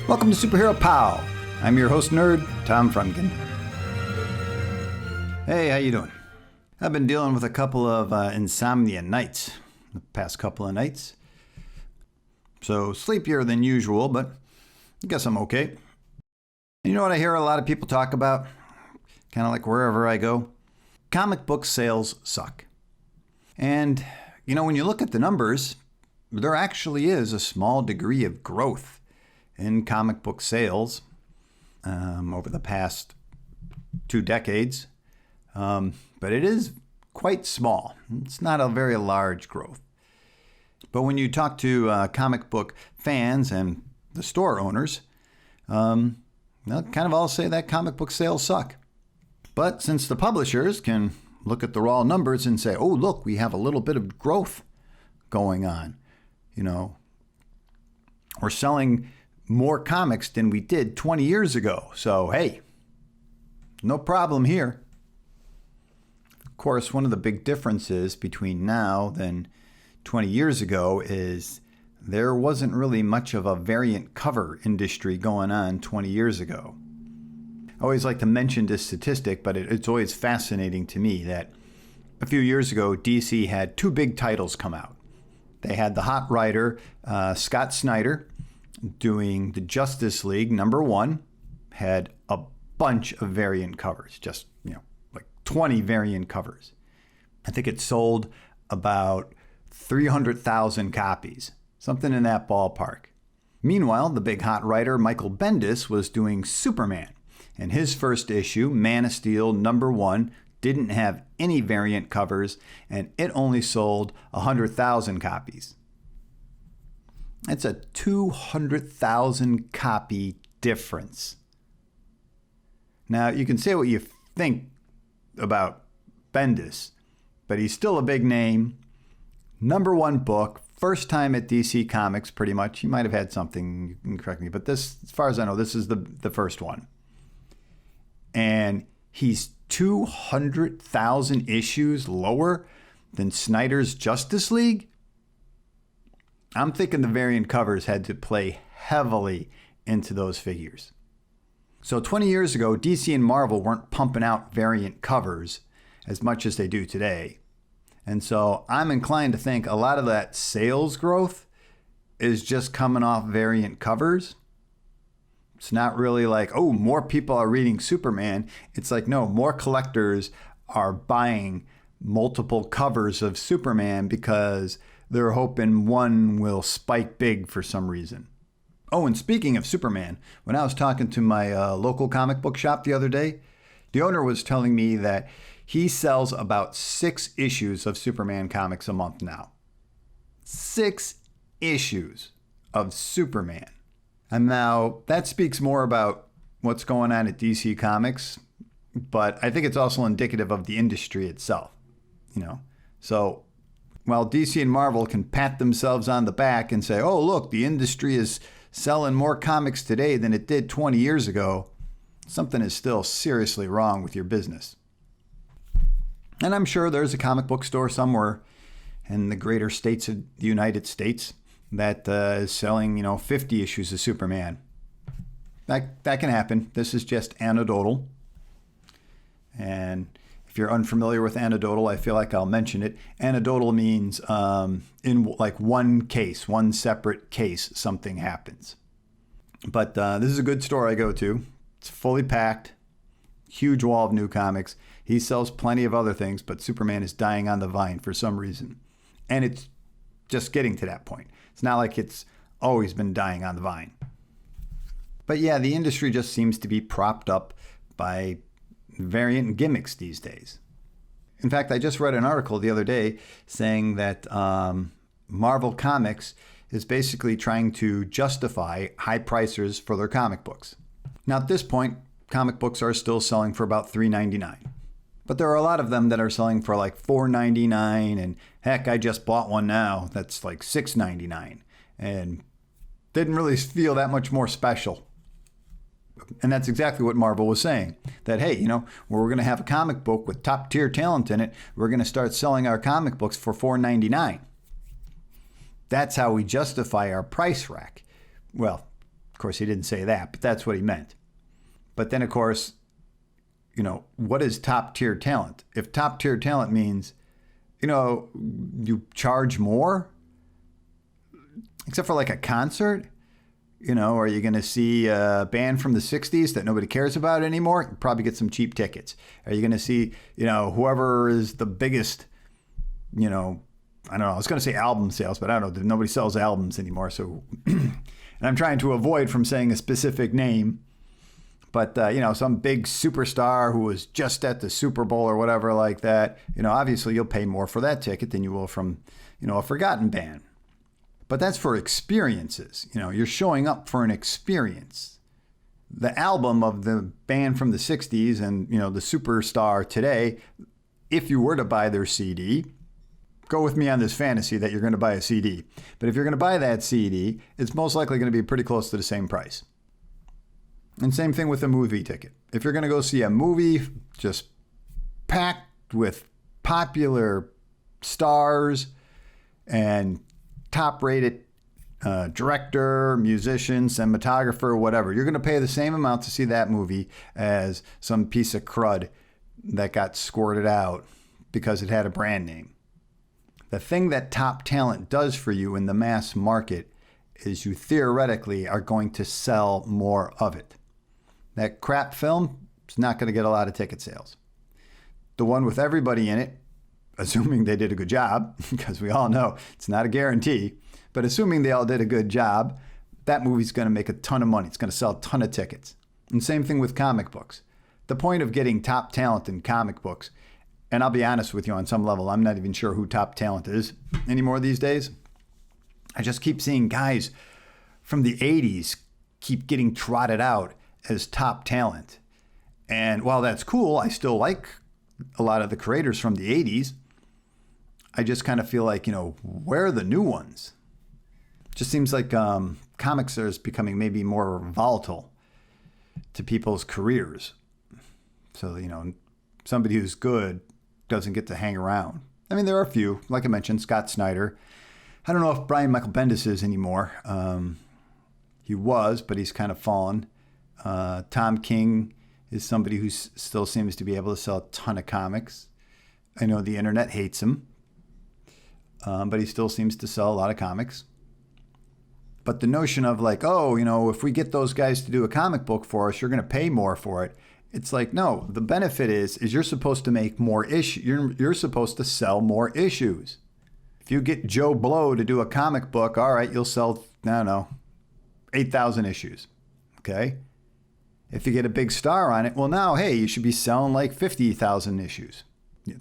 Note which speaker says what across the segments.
Speaker 1: Welcome to Superhero Pow. I'm your host nerd, Tom Frumkin. Hey, how you doing? I've been dealing with a couple of insomnia nights the past couple of nights. So sleepier than usual, but I guess I'm okay. And you know what I hear a lot of people talk about? Kind of like wherever I go? Comic book sales suck. And, you know, when you look at the numbers, there actually is a small degree of growth in comic book sales over the past 2 decades. But it is quite small. It's not a very large growth. But when you talk to comic book fans and the store owners, they'll kind of all say that comic book sales suck. But since the publishers can look at the raw numbers and say, oh, look, we have a little bit of growth going on. You know, we're selling more comics than we did 20 years ago. So, hey, no problem here. Of course, one of the big differences between now than 20 years ago is there wasn't really much of a variant cover industry going on 20 years ago. I always like to mention this statistic, but it's always fascinating to me that a few years ago, DC had 2 big titles come out. They had the hot writer, Scott Snyder, doing the Justice League #1, had a bunch of variant covers, just, like 20 variant covers. I think it sold about 300,000 copies, something in that ballpark. Meanwhile, the big hot writer, Michael Bendis, was doing Superman. And his first issue, Man of Steel #1, didn't have any variant covers, and it only sold 100,000 copies. It's a 200,000 copy difference. Now, you can say what you think about Bendis, but he's still a big name. #1 book, first time at DC Comics, pretty much. He might have had something, you can correct me, but this, as far as I know, this is the first one. And he's 200,000 issues lower than Snyder's Justice League? I'm thinking the variant covers had to play heavily into those figures. So 20 years ago, DC and Marvel weren't pumping out variant covers as much as they do today. And so I'm inclined to think a lot of that sales growth is just coming off variant covers. It's not really like, oh, more people are reading Superman. It's like, no, more collectors are buying multiple covers of Superman because they're hoping one will spike big for some reason. Oh, and speaking of Superman, when I was talking to my local comic book shop the other day, the owner was telling me that he sells about 6 issues of Superman comics a month now. 6 issues of Superman. And now that speaks more about what's going on at DC Comics, but I think it's also indicative of the industry itself, So while DC and Marvel can pat themselves on the back and say, oh, look, the industry is selling more comics today than it did 20 years ago, something is still seriously wrong with your business. And I'm sure there's a comic book store somewhere in the greater states of the United States that is selling, 50 issues of Superman. That can happen. This is just anecdotal. And if you're unfamiliar with anecdotal, I feel like I'll mention it. Anecdotal means in like one case, one separate case, something happens. But this is a good store I go to. It's fully packed, huge wall of new comics. He sells plenty of other things, but Superman is dying on the vine for some reason. And it's just getting to that point. It's not like it's always been dying on the vine. But yeah, the industry just seems to be propped up by variant gimmicks these days. In fact, I just read an article the other day saying that Marvel Comics is basically trying to justify high prices for their comic books. Now, at this point, comic books are still selling for about $3.99. But there are a lot of them that are selling for like $4.99, and heck, I just bought one now that's like $6.99, and didn't really feel that much more special. And that's exactly what Marvel was saying. That, hey, we're going to have a comic book with top tier talent in it. We're going to start selling our comic books for $4.99. That's how we justify our price rack. Well, Of course, he didn't say that, but that's what he meant. But then, of course, what is top tier talent? If top tier talent means, you charge more, except for like a concert, are you going to see a band from the 60s that nobody cares about anymore? You probably get some cheap tickets. Are you going to see, whoever is the biggest, I don't know, I was going to say album sales, but I don't know, nobody sells albums anymore. So, and I'm trying to avoid from saying a specific name, but, some big superstar who was just at the Super Bowl or whatever like that, obviously you'll pay more for that ticket than you will from, a forgotten band. But that's for experiences. You're showing up for an experience. The album of the band from the 60s and, the superstar today, if you were to buy their CD, go with me on this fantasy that you're going to buy a CD. But if you're going to buy that CD, it's most likely going to be pretty close to the same price. And same thing with a movie ticket. If you're going to go see a movie just packed with popular stars and top-rated director, musician, cinematographer, whatever, you're going to pay the same amount to see that movie as some piece of crud that got squirted out because it had a brand name. The thing that top talent does for you in the mass market is you theoretically are going to sell more of it. That crap film is not going to get a lot of ticket sales. The one with everybody in it, assuming they did a good job, because we all know it's not a guarantee, but assuming they all did a good job, that movie's going to make a ton of money. It's going to sell a ton of tickets. And same thing with comic books. The point of getting top talent in comic books, and I'll be honest with you on some level, I'm not even sure who top talent is anymore these days. I just keep seeing guys from the 80s keep getting trotted out as top talent. And while that's cool, I still like a lot of the creators from the 80s. I just kind of feel like, where are the new ones? Just seems like comics are becoming maybe more volatile to people's careers. So, somebody who's good doesn't get to hang around. I mean, there are a few, like I mentioned, Scott Snyder. I don't know if Brian Michael Bendis is anymore. He was, but he's kind of fallen. Tom King is somebody who still seems to be able to sell a ton of comics. I know the internet hates him, but he still seems to sell a lot of comics. But the notion of like, if we get those guys to do a comic book for us, you're going to pay more for it. It's like, no, the benefit is you're supposed to make more issues. You're supposed to sell more issues. If you get Joe Blow to do a comic book, all right, you'll sell, 8,000 issues. Okay? If you get a big star on it, well, now, hey, you should be selling like 50,000 issues.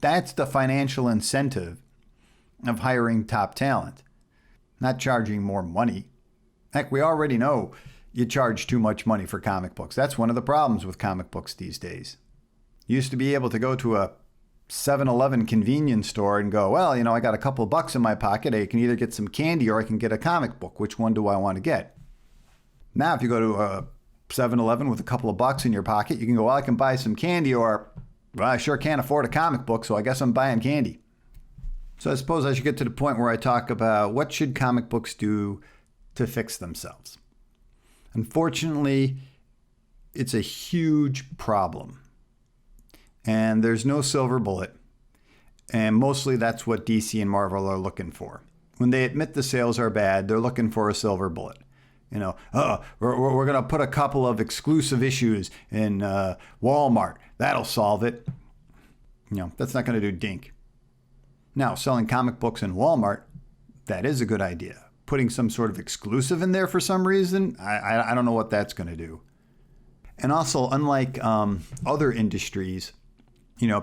Speaker 1: That's the financial incentive of hiring top talent, not charging more money. Heck, we already know you charge too much money for comic books. That's one of the problems with comic books these days. You used to be able to go to a 7-Eleven convenience store and go, well, I got a couple of bucks in my pocket. I can either get some candy or I can get a comic book. Which one do I want to get? Now, if you go to a 7-Eleven with a couple of bucks in your pocket, you can go, well, I can buy some candy, or, well, I sure can't afford a comic book, so I guess I'm buying candy. So I suppose I should get to the point where I talk about what should comic books do to fix themselves. Unfortunately, it's a huge problem. And there's no silver bullet. And mostly that's what DC and Marvel are looking for. When they admit the sales are bad, they're looking for a silver bullet. We're going to put a couple of exclusive issues in Walmart. That'll solve it. That's not going to do dink. Now, selling comic books in Walmart, that is a good idea. Putting some sort of exclusive in there for some reason, I don't know what that's going to do. And also, unlike other industries,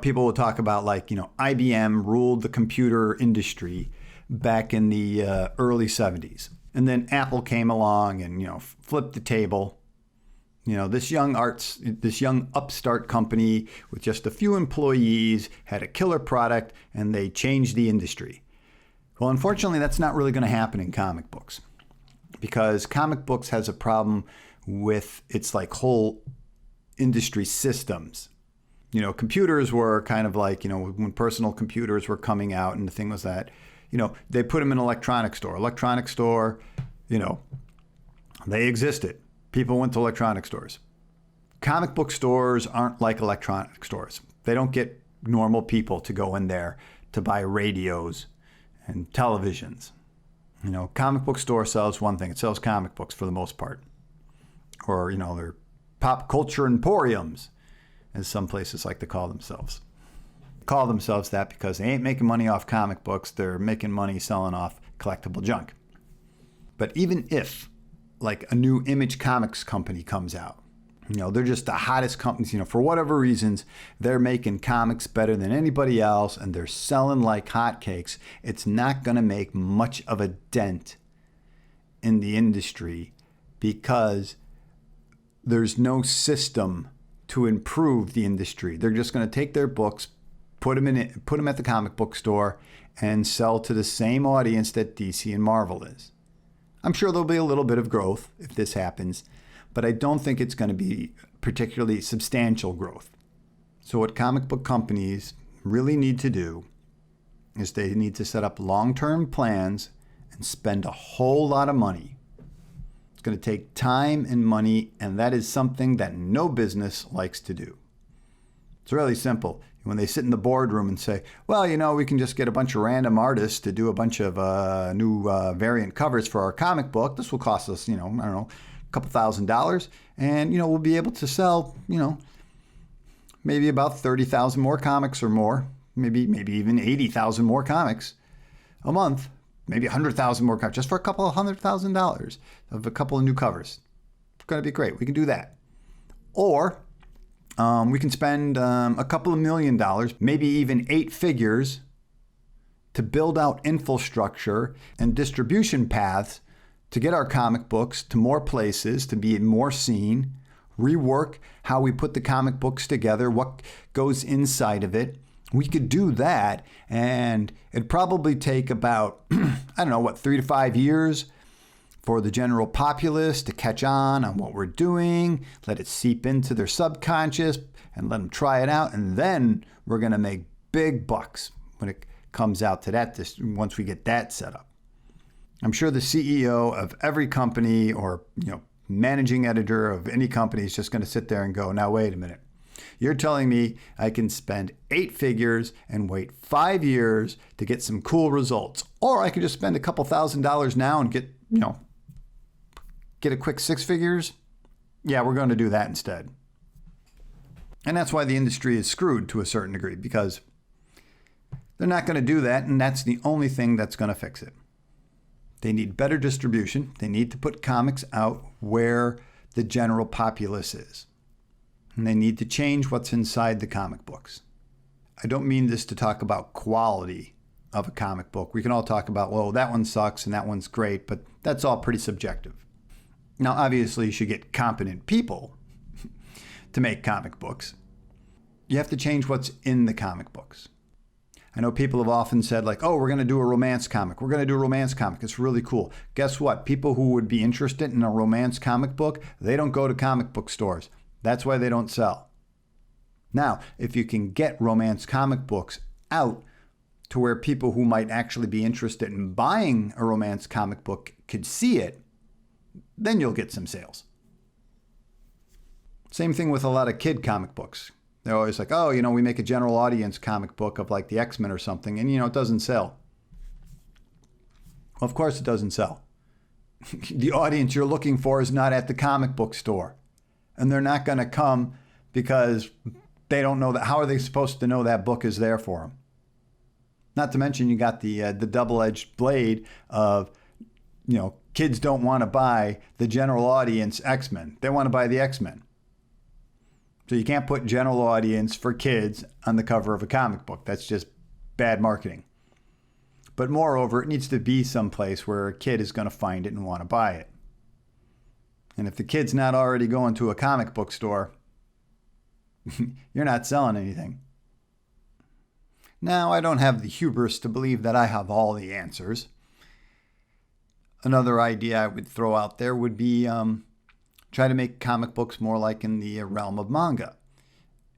Speaker 1: people will talk about IBM ruled the computer industry back in the early 70s. And then Apple came along and, flipped the table. This young upstart company with just a few employees had a killer product and they changed the industry. Well, unfortunately, that's not really going to happen in comic books because comic books has a problem with its whole industry systems. Computers were kind of when personal computers were coming out, and the thing was that, they put them in an electronics store. They existed. people went to electronic stores. Comic book stores aren't like electronic stores. They don't get normal people to go in there to buy radios and televisions. Comic book store sells one thing. It sells comic books for the most part. Or, they're pop culture emporiums, as some places like to call themselves. They call themselves that because they ain't making money off comic books. They're making money selling off collectible junk. But even if, like, a new Image Comics company comes out, they're just the hottest companies, for whatever reasons, they're making comics better than anybody else and they're selling like hotcakes. It's not going to make much of a dent in the industry because there's no system to improve the industry. They're just going to take their books, put them at the comic book store and sell to the same audience that DC and Marvel is. I'm sure there'll be a little bit of growth if this happens, but I don't think it's going to be particularly substantial growth. So what comic book companies really need to do is they need to set up long-term plans and spend a whole lot of money. It's going to take time and money, and that is something that no business likes to do. It's really simple. When they sit in the boardroom and say, well, we can just get a bunch of random artists to do a bunch of new variant covers for our comic book. This will cost us, I don't know, couple $1,000, and we'll be able to sell maybe about 30,000 more comics or more, maybe even 80,000 more comics a month, maybe 100,000 more comics just for a couple of $100,000 of a couple of new covers. It's going to be great. We can do that. Or we can spend a couple of $1 million, maybe even 8 figures, to build out infrastructure and distribution paths to get our comic books to more places, to be more seen, rework how we put the comic books together, what goes inside of it. We could do that, and it'd probably take about, 3 to 5 years for the general populace to catch on what we're doing, let it seep into their subconscious, and let them try it out, and then we're going to make big bucks when it comes out to that, once we get that set up. I'm sure the CEO of every company or, managing editor of any company is just going to sit there and go, now, wait a minute. You're telling me I can spend 8 figures and wait 5 years to get some cool results. Or I could just spend a couple $1,000s now and get a quick 6 figures. Yeah, we're going to do that instead. And that's why the industry is screwed to a certain degree, because they're not going to do that, and that's the only thing that's going to fix it. They need better distribution. They need to put comics out where the general populace is. And they need to change what's inside the comic books. I don't mean this to talk about quality of a comic book. We can all talk about, well, that one sucks and that one's great, but that's all pretty subjective. Now, obviously, you should get competent people to make comic books. You have to change what's in the comic books. I know people have often said, like, oh, we're going to do a romance comic. We're going to do a romance comic. It's really cool. Guess what? People who would be interested in a romance comic book, they don't go to comic book stores. That's why they don't sell. Now, if you can get romance comic books out to where people who might actually be interested in buying a romance comic book could see it, then you'll get some sales. Same thing with a lot of kid comic books. They're always like, oh, we make a general audience comic book of like the X-Men or something, and, it doesn't sell. Well, of course it doesn't sell. The audience you're looking for is not at the comic book store. And they're not going to come because they don't know that. How are they supposed to know that book is there for them? Not to mention you got the double-edged blade of, kids don't want to buy the general audience X-Men. They want to buy the X-Men. So you can't put general audience for kids on the cover of a comic book. That's just bad marketing. But moreover, it needs to be someplace where a kid is going to find it and want to buy it. And if the kid's not already going to a comic book store, you're not selling anything. Now, I don't have the hubris to believe that I have all the answers. Another idea I would throw out there would be try to make comic books more like in the realm of manga.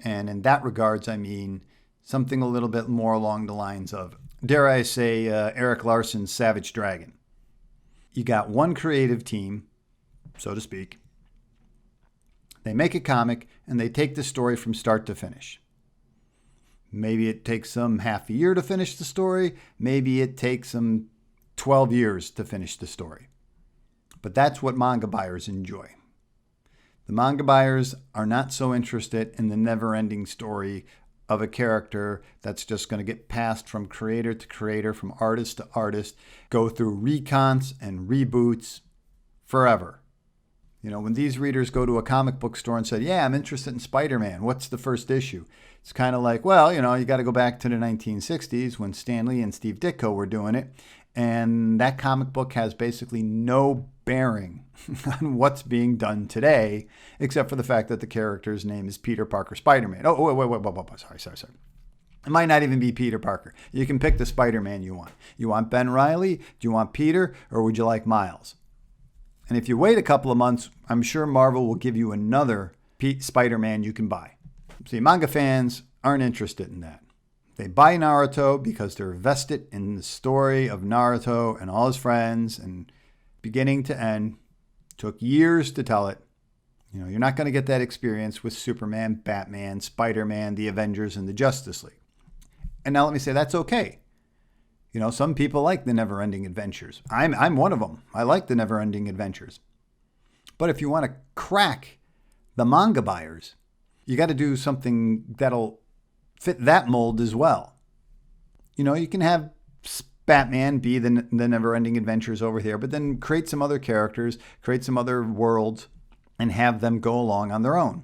Speaker 1: And in that regards, I mean something a little bit more along the lines of, dare I say, Eric Larson's Savage Dragon. You got one creative team, so to speak, They make a comic and they take the story from start to finish. Maybe it takes them half a year to finish the story. Maybe it takes them 12 years to finish the story. But that's what manga buyers enjoy. The manga buyers are not so interested in the never-ending story of a character that's just going to get passed from creator to creator, from artist to artist, go through recons and reboots forever. You know, when these readers go to a comic book store and say, yeah, I'm interested in Spider-Man, what's the first issue? It's kind of like, well, you know, you got to go back to the 1960s when Stan Lee and Steve Ditko were doing it. And that comic book has basically no bearing on what's being done today, except for the fact that the character's name is Peter Parker Spider-Man. Oh, wait. Sorry. It might not even be Peter Parker. You can pick the Spider-Man you want. You want Ben Reilly? Do you want Peter? Or would you like Miles? And if you wait a couple of months, I'm sure Marvel will give you another Spider-Man you can buy. See, manga fans aren't interested in that. They buy Naruto because they're vested in the story of Naruto and all his friends, and beginning to end, took years to tell it. You know, you're not going to get that experience with Superman, Batman, Spider-Man, the Avengers, and the Justice League. And now let me say that's okay. You know, some people like the never-ending adventures. I'm one of them. I like the never-ending adventures. But if you want to crack the manga buyers, you got to do something that'll fit that mold as well. You know, you can have Batman be the never-ending adventures over here, but then create some other characters, create some other worlds, and have them go along on their own.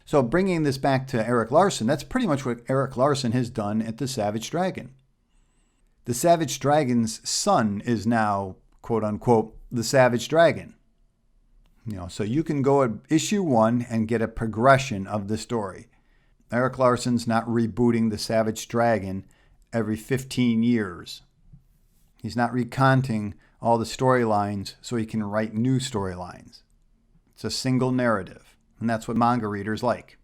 Speaker 1: So bringing this back to Erik Larsen, that's pretty much what Erik Larsen has done at the Savage Dragon. The Savage Dragon's son is now, quote unquote, the Savage Dragon. You know, so you can go at issue 1 and get a progression of the story. Erik Larsen's not rebooting the Savage Dragon every 15 years. He's not reconting all the storylines so he can write new storylines. It's a single narrative, and that's what manga readers like.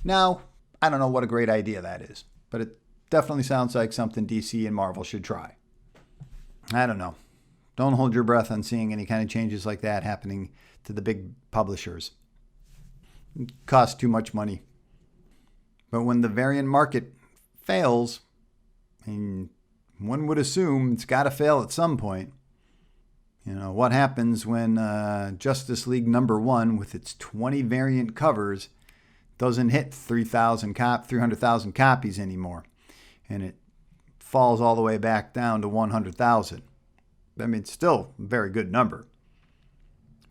Speaker 1: Now, I don't know what a great idea that is, but it definitely sounds like something DC and Marvel should try. I don't know. Don't hold your breath on seeing any kind of changes like that happening to the big publishers. It costs too much money. But when the variant market fails, and one would assume it's got to fail at some point, you know, what happens when Justice League #1 with its 20 variant covers doesn't hit 300,000 copies anymore, and it falls all the way back down to 100,000. I mean, it's still a very good number,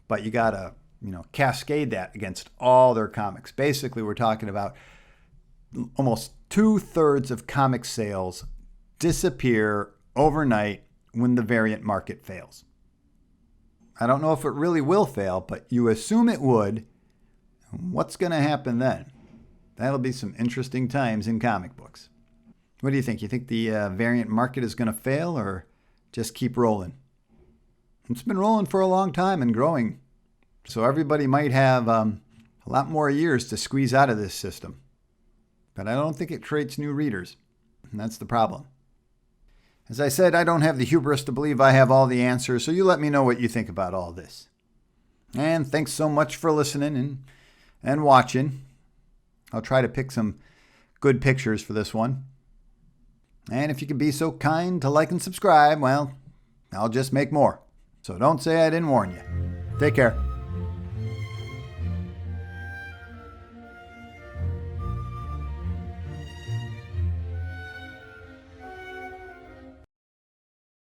Speaker 1: but you got to, you know, cascade that against all their comics. Basically, we're talking about almost 2/3 of comic sales disappear overnight when the variant market fails. I don't know if it really will fail, but you assume it would. What's going to happen then? That'll be some interesting times in comic books. What do you think? You think the variant market is going to fail or just keep rolling? It's been rolling for a long time and growing. So everybody might have a lot more years to squeeze out of this system. But I don't think it creates new readers. And that's the problem. As I said, I don't have the hubris to believe I have all the answers, so you let me know what you think about all this. And thanks so much for listening and watching. I'll try to pick some good pictures for this one. And if you could be so kind to like and subscribe, well, I'll just make more. So don't say I didn't warn you. Take care.